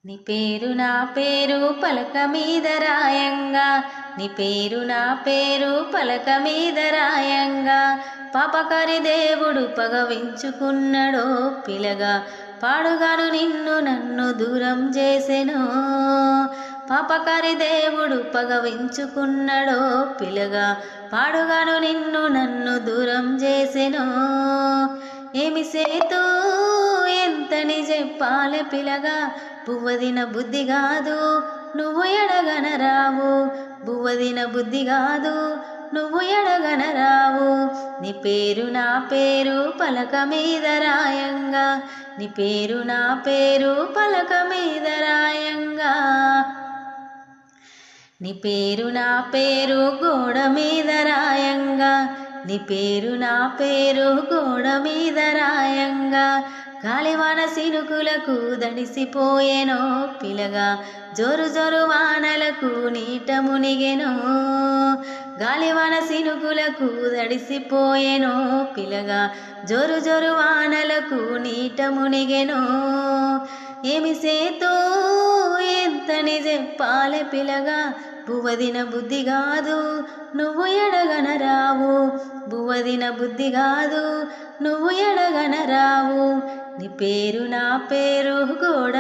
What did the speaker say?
నీ పేరు నా పేరు పలక మీద రాయంగా, నీ పేరు నా పేరు పలక మీద రాయంగా, పాపకారి దేవుడు పగవించుకున్నాడో పిలగా, పాడుగాను నిన్ను నన్ను దూరం చేసెను. పాపకారి దేవుడు పగవించుకున్నాడో పిలగా, పాడుగాను నిన్ను నన్ను దూరం చేసెను. ఏమి సేతూ ఎంతని చెప్పాలే పిలగా, బువ్వదిన బుద్ధి కాదు నువ్వు ఎడగనరావు, బువ్వదిన బుద్ధి కాదు నువ్వు ఎడగనరావు. నీ పేరు నా పేరు పలక మీద రాయంగా, నీ పేరు నా పేరు పలక మీద రాయంగా, నీ పేరు నా పేరు గోడ మీద రాయంగా, నీ పేరు నా పేరు గోడ మీద రాయంగా, గాలివాన సినుకులకు దడిసిపోయెనో పిలగా, జోరు జోరు వానలకు నీట మునిగెనో, గాలివాన సినుకులకు దడిసిపోయెనో పిలగా, జోరు జోరు వానలకు నీట మునిగెనో. ఏమి సేతో ఎంతని చెప్పాలే పిలగా, బువ్వదిన బుద్ధి కాదు నువ్వు ఎడగనరావు, బువ్వదిన బుద్ధి కాదు నువ్వు ఎడగనరావు. నీ పేరు నా పేరు గోడ